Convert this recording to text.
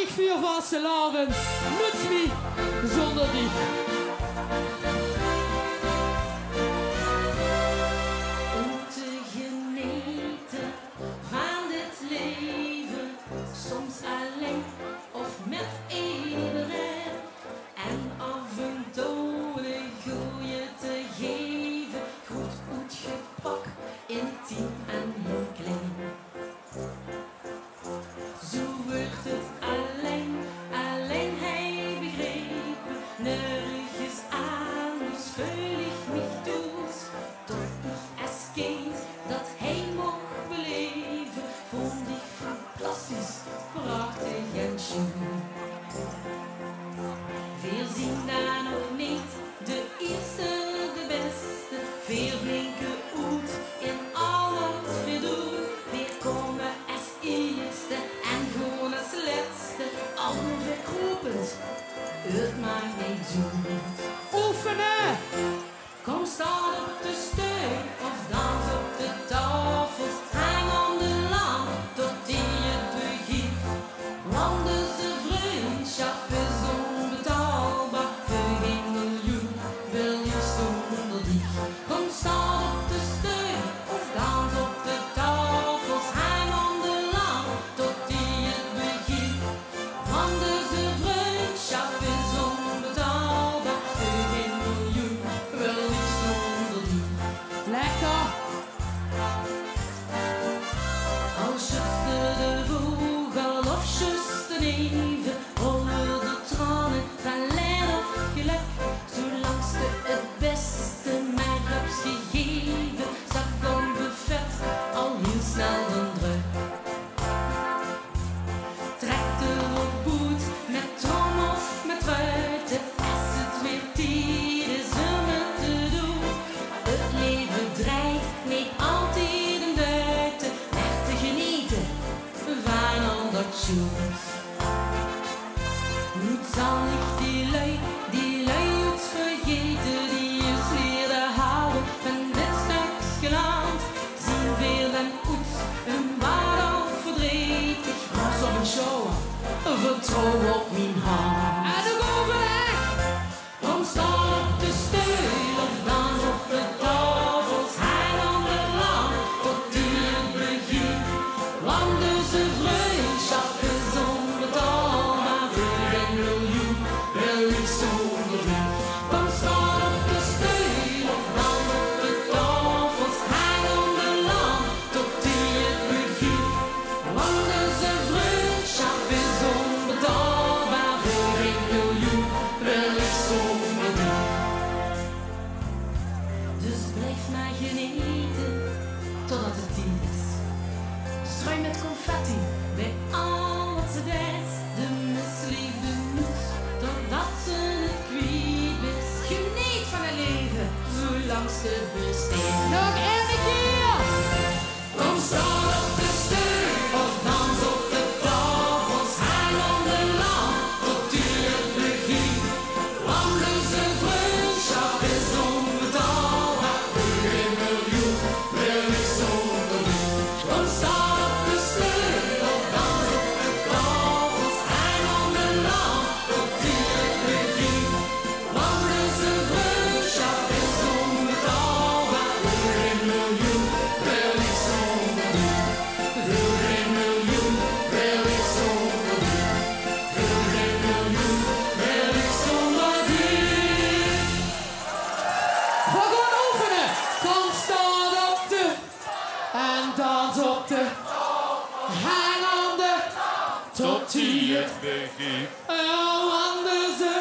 Ik vier vastelavond, nuts me zonder dich. Om te genieten van dit leven, soms alleen of met iedereen. En af en toe de goeie te geven, goed uitgepakt, intiem en heel klein. Zo wordt het alleen hij begrepen, nergens anders fühl ich mich dus. Doch ich als Kind dat hij mocht beleven, vond ik fantastisch, prachtig en schön. Veel zien daar nog niet, de eerste, de beste, veel blinken uit in al wat we doen. Weer komen als eerste en gewoon als laatste, al verkropend, het maakt niet doen. Oefenen! Kom staan op de steun of dans op de tafels, hang aan de lamp tot die het begint. Want deze vriendschap is onbetaalbaar, voor geen miljoen wil je zonder dich. Kom staan op de steun of dans op de tafels, hang aan de lamp tot die het begint. Want deze vriendschap is onbetaalbaar, voor geen miljoen wil ik zonder dich. Lekker! Als schutste de vogel of schuste neven, rollen de tranen van lijden of geluk. Zolang ze het beste mij hebt gegeven, zag dan buffet al heel snel een druk. Trekte op boet met trom of met ruiten, als het weer tijd is om het te doen. Het leven dreigt niet altijd een buiten, echt te genieten van al dat shoes. Niet zal ik die lui uit vergeten, die is weer de houden van dit stukje land. Zien veel en oets, een waar al verdrietig, maar zo'n show, vertrouw op mijn hand. En de bovenleg! Kom staan op de steun of dans op de tafels, hang aan de lamp tot die het begint. Want deze vriendschap is onbetaalbaar, voor geen miljoen wil ik zonder dich. Kom staan op de steun of dans op de tafels, hang aan de lamp tot die het begint. Want deze vriendschap is onbetaalbaar, voor geen miljoen wil ik zonder dich. Dus blijf maar genieten totdat het tien is. Schuim met confetti bij al wat ze deed. De misliefde moet totdat ze het kwijt is. Geniet van het leven zolang ze besteedt. Nog één keer! Kom staan op de steun of dans op de tafels, hang aan de lamp tot die het begint. Want deze vriendschap is onbetaalbaar, voor geen miljoen wil ik zonder dich. Kom staan op de steun of dans op de tafels, hang aan de lamp tot die het begint. Want deze vriendschap is onbetaalbaar, voor geen miljoen wil ik zonder dich. Voor geen miljoen wil ik zonder dich. Voor geen miljoen wil ik zonder dich. We gaan oefenen! Kom staan op de en dans op de. Hang aan de tot die het begint. want ze.